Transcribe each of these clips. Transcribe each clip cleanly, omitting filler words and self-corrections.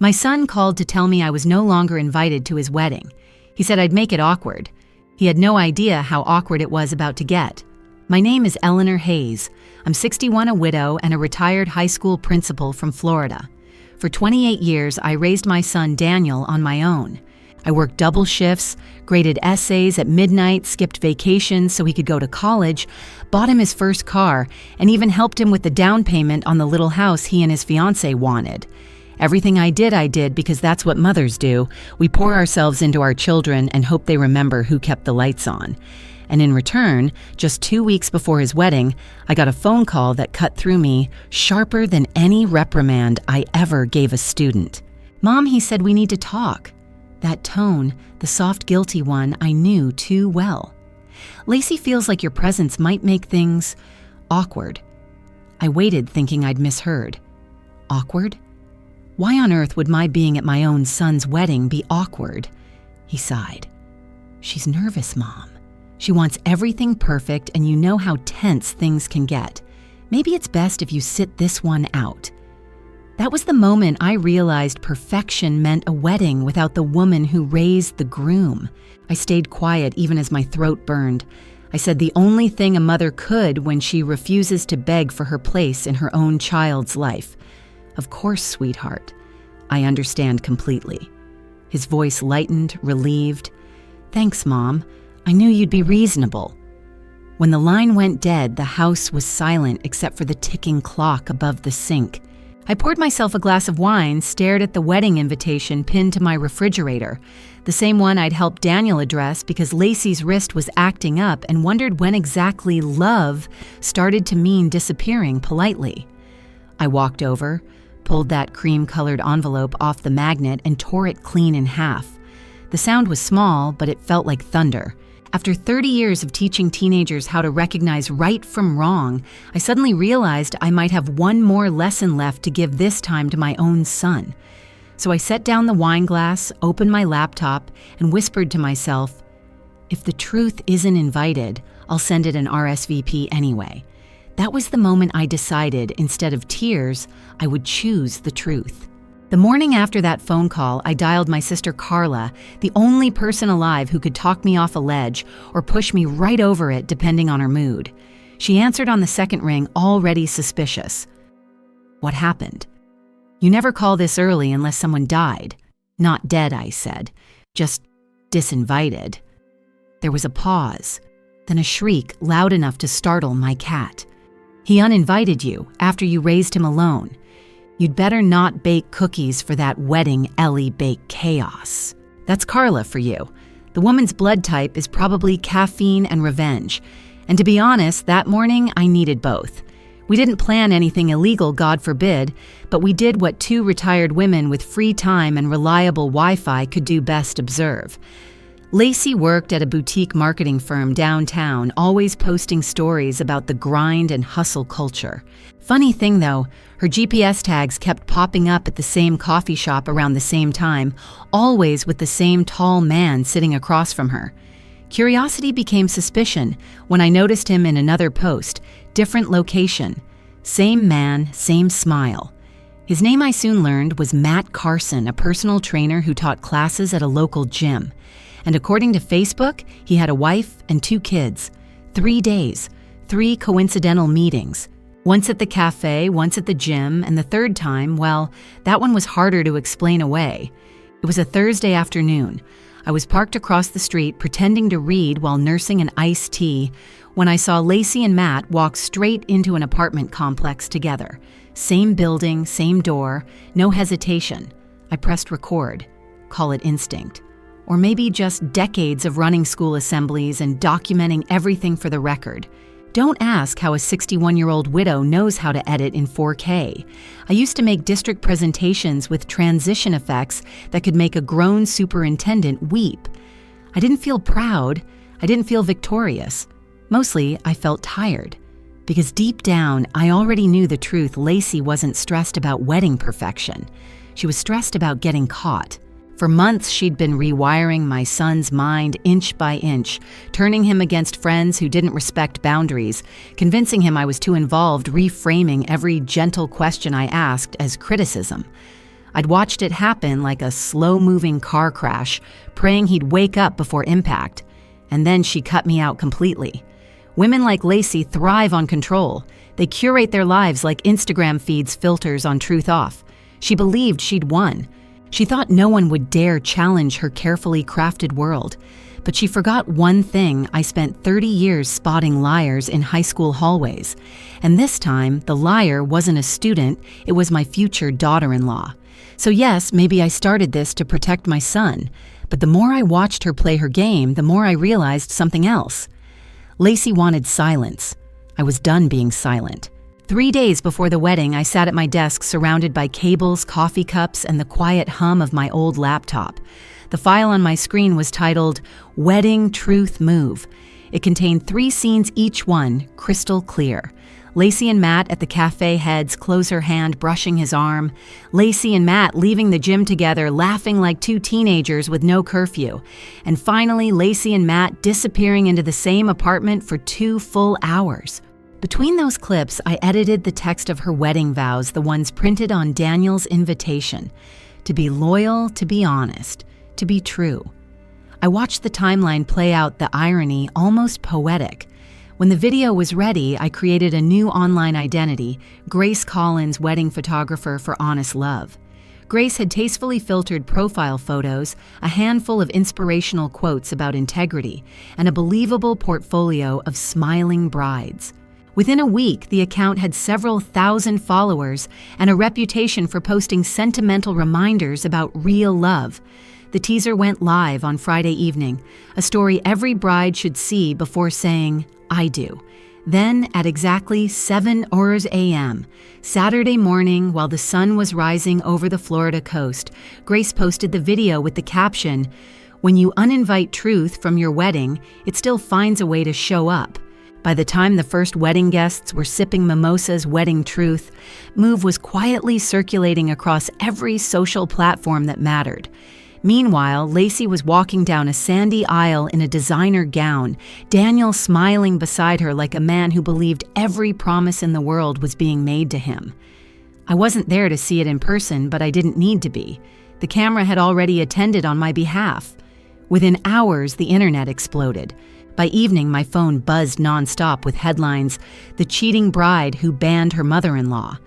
My son called to tell me I was no longer invited to his wedding. He said I'd make it awkward. He had no idea how awkward it was about to get. My name is Eleanor Hayes. I'm 61, a widow, and a retired high school principal from Florida. For 28 years, I raised my son Daniel on my own. I worked double shifts, graded essays at midnight, skipped vacations so he could go to college, bought him his first car, and even helped him with the down payment on the little house he and his fiancée wanted. Everything I did because that's what mothers do. We pour ourselves into our children and hope they remember who kept the lights on. And in return, just 2 weeks before his wedding, I got a phone call that cut through me sharper than any reprimand I ever gave a student. "Mom," he said, "we need to talk." That tone, the soft, guilty one, I knew too well. "Lacey feels like your presence might make things awkward." I waited, thinking I'd misheard. Awkward? Why on earth would my being at my own son's wedding be awkward? He sighed. "She's nervous, Mom. She wants everything perfect, and you know how tense things can get. Maybe it's best if you sit this one out." That was the moment I realized perfection meant a wedding without the woman who raised the groom. I stayed quiet even as my throat burned. I said the only thing a mother could when she refuses to beg for her place in her own child's life. "Of course, sweetheart. I understand completely." His voice lightened, relieved. "Thanks, Mom. I knew you'd be reasonable." When the line went dead, the house was silent except for the ticking clock above the sink. I poured myself a glass of wine, stared at the wedding invitation pinned to my refrigerator, the same one I'd helped Daniel address because Lacey's wrist was acting up, and wondered when exactly love started to mean disappearing politely. I walked over, pulled that cream-colored envelope off the magnet, and tore it clean in half. The sound was small, but it felt like thunder. After 30 years of teaching teenagers how to recognize right from wrong, I suddenly realized I might have one more lesson left to give, this time to my own son. So I set down the wine glass, opened my laptop, and whispered to myself, "If the truth isn't invited, I'll send it an RSVP anyway." That was the moment I decided, instead of tears, I would choose the truth. The morning after that phone call, I dialed my sister Carla, the only person alive who could talk me off a ledge or push me right over it depending on her mood. She answered on the second ring, already suspicious. "What happened?" "You never call this early unless someone died." "Not dead," I said. "Just disinvited." There was a pause, then a shriek loud enough to startle my cat. "He uninvited you after you raised him alone. You'd better not bake cookies for that wedding Ellie bake chaos." That's Carla for you. The woman's blood type is probably caffeine and revenge. And to be honest, that morning I needed both. We didn't plan anything illegal, God forbid, but we did what two retired women with free time and reliable Wi-Fi could do best: observe. Lacey worked at a boutique marketing firm downtown, always posting stories about the grind and hustle culture. Funny thing though, her GPS tags kept popping up at the same coffee shop around the same time, always with the same tall man sitting across from her. Curiosity became suspicion when I noticed him in another post, different location. Same man, same smile. His name I soon learned was Matt Carson, a personal trainer who taught classes at a local gym. And according to Facebook, he had a wife and 2 kids. 3 days, 3 coincidental meetings. Once at the cafe, once at the gym, and the third time, well, that one was harder to explain away. It was a Thursday afternoon. I was parked across the street pretending to read while nursing an iced tea when I saw Lacey and Matt walk straight into an apartment complex together. Same building, same door, no hesitation. I pressed record. Call it instinct. Or maybe just decades of running school assemblies and documenting everything for the record. Don't ask how a 61-year-old widow knows how to edit in 4K. I used to make district presentations with transition effects that could make a grown superintendent weep. I didn't feel proud. I didn't feel victorious. Mostly, I felt tired. Because deep down, I already knew the truth. Lacey wasn't stressed about wedding perfection. She was stressed about getting caught. For months, she'd been rewiring my son's mind inch by inch, turning him against friends who didn't respect boundaries, convincing him I was too involved, reframing every gentle question I asked as criticism. I'd watched it happen like a slow-moving car crash, praying he'd wake up before impact. And then she cut me out completely. Women like Lacey thrive on control. They curate their lives like Instagram feeds filters on Truth Off. She believed she'd won. She thought no one would dare challenge her carefully crafted world. But she forgot one thing: I spent 30 years spotting liars in high school hallways. And this time, the liar wasn't a student, it was my future daughter-in-law. So yes, maybe I started this to protect my son, but the more I watched her play her game, the more I realized something else. Lacey wanted silence. I was done being silent. 3 days before the wedding, I sat at my desk surrounded by cables, coffee cups, and the quiet hum of my old laptop. The file on my screen was titled Wedding Truth Move. It contained 3 scenes, each one crystal clear. Lacey and Matt at the cafe heads, close her hand, brushing his arm. Lacey and Matt leaving the gym together, laughing like 2 teenagers with no curfew. And finally, Lacey and Matt disappearing into the same apartment for 2 full hours. Between those clips, I edited the text of her wedding vows, the ones printed on Daniel's invitation. To be loyal, to be honest, to be true. I watched the timeline play out, the irony almost poetic. When the video was ready, I created a new online identity, Grace Collins, wedding photographer for Honest Love. Grace had tastefully filtered profile photos, a handful of inspirational quotes about integrity, and a believable portfolio of smiling brides. Within a week, the account had several thousand followers and a reputation for posting sentimental reminders about real love. The teaser went live on Friday evening, a story every bride should see before saying, I do. Then, at exactly 7 a.m., Saturday morning, while the sun was rising over the Florida coast, Grace posted the video with the caption, "When you uninvite truth from your wedding, it still finds a way to show up." By the time the first wedding guests were sipping mimosas, wedding truth move was quietly circulating across every social platform that mattered. Meanwhile, Lacey was walking down a sandy aisle in a designer gown, Daniel smiling beside her like a man who believed every promise in the world was being made to him. I wasn't there to see it in person, but I didn't need to be. The camera had already attended on my behalf. Within hours, the internet exploded. By evening, my phone buzzed nonstop with headlines, "The cheating bride who banned her mother-in-law."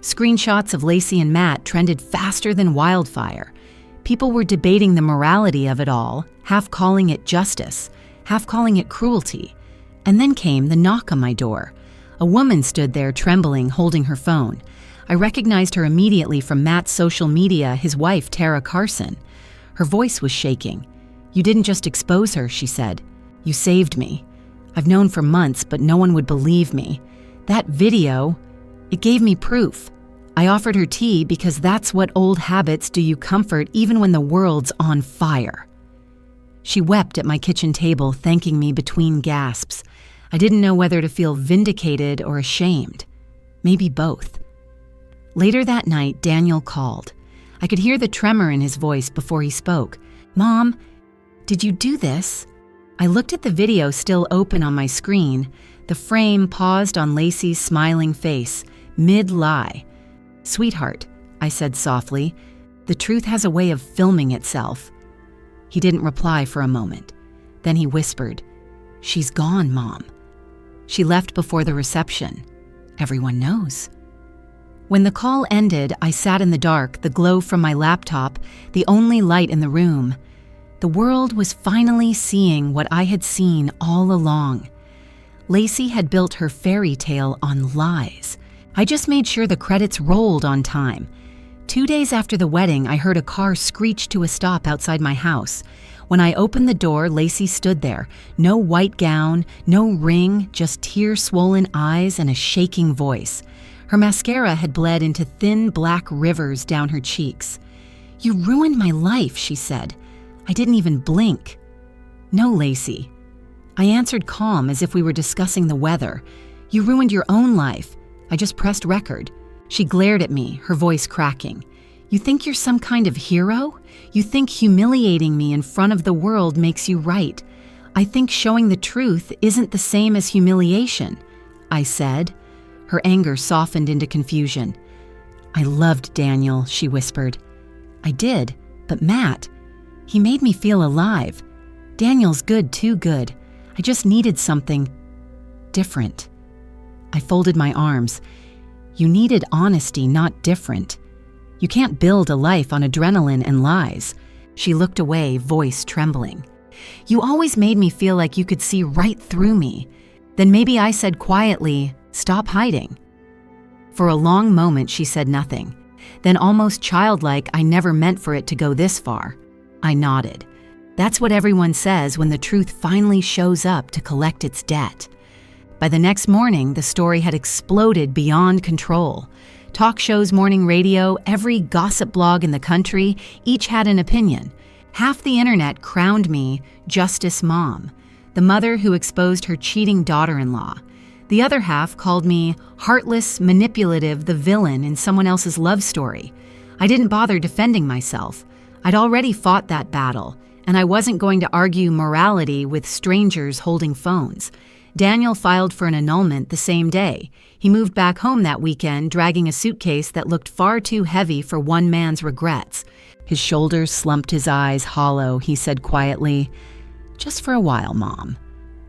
Screenshots of Lacey and Matt trended faster than wildfire. People were debating the morality of it all, half calling it justice, half calling it cruelty. And then came the knock on my door. A woman stood there trembling, holding her phone. I recognized her immediately from Matt's social media, his wife, Tara Carson. Her voice was shaking. "You didn't just expose her," she said. "You saved me. I've known for months, but no one would believe me. That video, it gave me proof. I offered her tea because that's what old habits do you comfort even when the world's on fire." She wept at my kitchen table, thanking me between gasps. I didn't know whether to feel vindicated or ashamed. Maybe both. Later that night, Daniel called. I could hear the tremor in his voice before he spoke. "Mom, did you do this?" I looked at the video still open on my screen. The frame paused on Lacey's smiling face, mid-lie. "Sweetheart," I said softly, "the truth has a way of filming itself." He didn't reply for a moment. Then he whispered, "She's gone, Mom. She left before the reception. Everyone knows." When the call ended, I sat in the dark, the glow from my laptop, the only light in the room. The world was finally seeing what I had seen all along. Lacey had built her fairy tale on lies. I just made sure the credits rolled on time. 2 days after the wedding, I heard a car screech to a stop outside my house. When I opened the door, Lacey stood there. No white gown, no ring, just tear-swollen eyes and a shaking voice. Her mascara had bled into thin black rivers down her cheeks. "You ruined my life," she said. I didn't even blink. "No, Lacey." I answered calm as if we were discussing the weather. "You ruined your own life. I just pressed record." She glared at me, her voice cracking. "You think you're some kind of hero? You think humiliating me in front of the world makes you right. I think showing the truth isn't the same as humiliation," I said. Her anger softened into confusion. "I loved Daniel," she whispered. I did, but Matt, he made me feel alive. Daniel's good, too good. I just needed something different. I folded my arms. You needed honesty, not different. You can't build a life on adrenaline and lies. She looked away, voice trembling. You always made me feel like you could see right through me. Then maybe I said quietly, stop hiding. For a long moment, she said nothing. Then almost childlike, I never meant for it to go this far. I nodded. That's what everyone says when the truth finally shows up to collect its debt. By the next morning, the story had exploded beyond control. Talk shows, morning radio, every gossip blog in the country, each had an opinion. Half the internet crowned me Justice Mom, the mother who exposed her cheating daughter-in-law. The other half called me heartless, manipulative, the villain in someone else's love story. I didn't bother defending myself. I'd already fought that battle, and I wasn't going to argue morality with strangers holding phones. Daniel filed for an annulment the same day. He moved back home that weekend, dragging a suitcase that looked far too heavy for one man's regrets. His shoulders slumped, his eyes hollow. He said quietly, "Just for a while, Mom.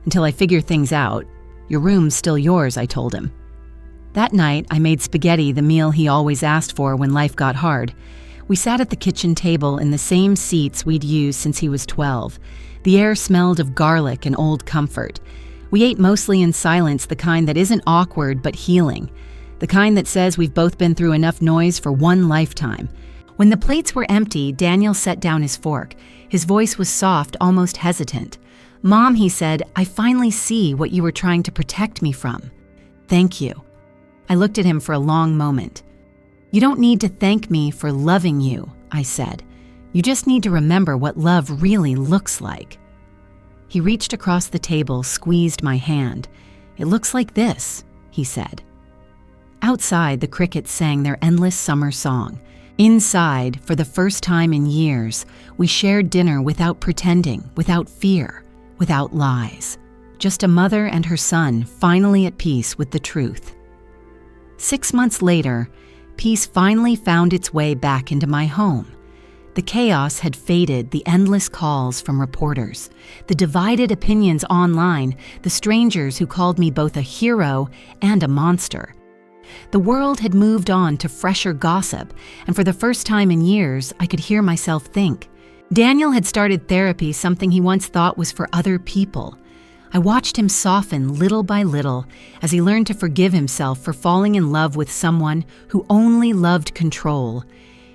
Until I figure things out. Your room's still yours," I told him. That night, I made spaghetti, the meal he always asked for when life got hard. We sat at the kitchen table in the same seats we'd used since he was 12. The air smelled of garlic and old comfort. We ate mostly in silence, the kind that isn't awkward but healing. The kind that says we've both been through enough noise for one lifetime. When the plates were empty, Daniel set down his fork. His voice was soft, almost hesitant. "Mom," he said, "I finally see what you were trying to protect me from. Thank you." I looked at him for a long moment. "You don't need to thank me for loving you," I said. "You just need to remember what love really looks like." He reached across the table, squeezed my hand. "It looks like this," he said. Outside, the crickets sang their endless summer song. Inside, for the first time in years, we shared dinner without pretending, without fear, without lies. Just a mother and her son, finally at peace with the truth. 6 months later, peace finally found its way back into my home. The chaos had faded, the endless calls from reporters, the divided opinions online, the strangers who called me both a hero and a monster. The world had moved on to fresher gossip, and for the first time in years, I could hear myself think. Daniel had started therapy, something he once thought was for other people. I watched him soften little by little as he learned to forgive himself for falling in love with someone who only loved control.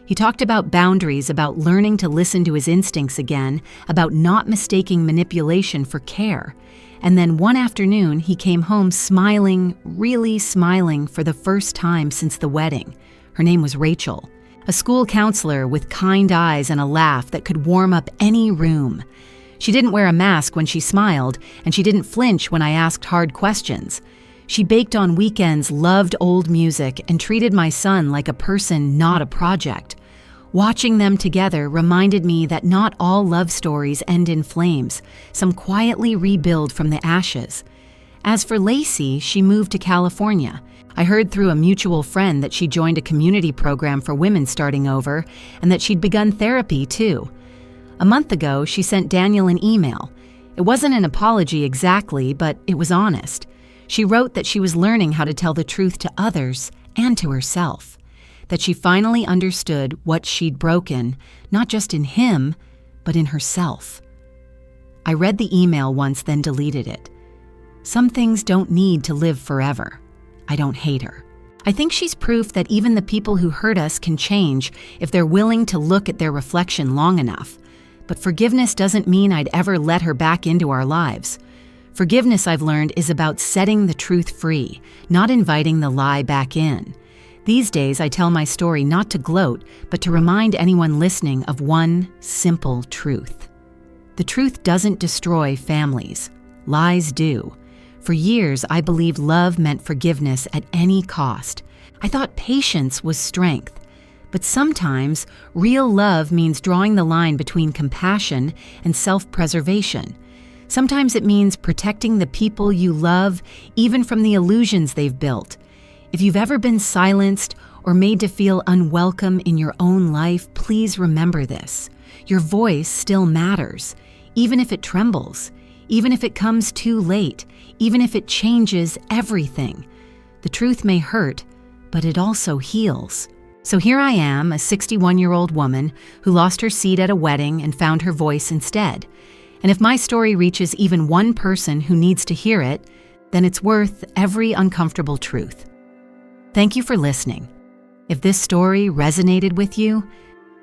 He talked about boundaries, about learning to listen to his instincts again, about not mistaking manipulation for care. And then one afternoon, he came home smiling, really smiling for the first time since the wedding. Her name was Rachel, a school counselor with kind eyes and a laugh that could warm up any room. She didn't wear a mask when she smiled, and she didn't flinch when I asked hard questions. She baked on weekends, loved old music, and treated my son like a person, not a project. Watching them together reminded me that not all love stories end in flames. Some quietly rebuild from the ashes. As for Lacey, she moved to California. I heard through a mutual friend that she joined a community program for women starting over, and that she'd begun therapy too. A month ago, she sent Daniel an email. It wasn't an apology exactly, but it was honest. She wrote that she was learning how to tell the truth to others and to herself. That she finally understood what she'd broken, not just in him, but in herself. I read the email once, then deleted it. Some things don't need to live forever. I don't hate her. I think she's proof that even the people who hurt us can change if they're willing to look at their reflection long enough. But forgiveness doesn't mean I'd ever let her back into our lives. Forgiveness, I've learned, is about setting the truth free, not inviting the lie back in. These days, I tell my story not to gloat, but to remind anyone listening of one simple truth. The truth doesn't destroy families. Lies do. For years, I believed love meant forgiveness at any cost. I thought patience was strength. But sometimes, real love means drawing the line between compassion and self-preservation. Sometimes it means protecting the people you love, even from the illusions they've built. If you've ever been silenced or made to feel unwelcome in your own life, please remember this. Your voice still matters, even if it trembles, even if it comes too late, even if it changes everything. The truth may hurt, but it also heals. So here I am, a 61-year-old woman who lost her seat at a wedding and found her voice instead. And if my story reaches even one person who needs to hear it, then it's worth every uncomfortable truth. Thank you for listening. If this story resonated with you,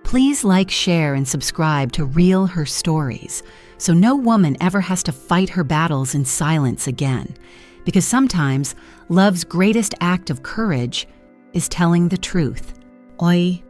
please like, share, and subscribe to Real Her Stories so no woman ever has to fight her battles in silence again. Because sometimes love's greatest act of courage is telling the truth. Oi.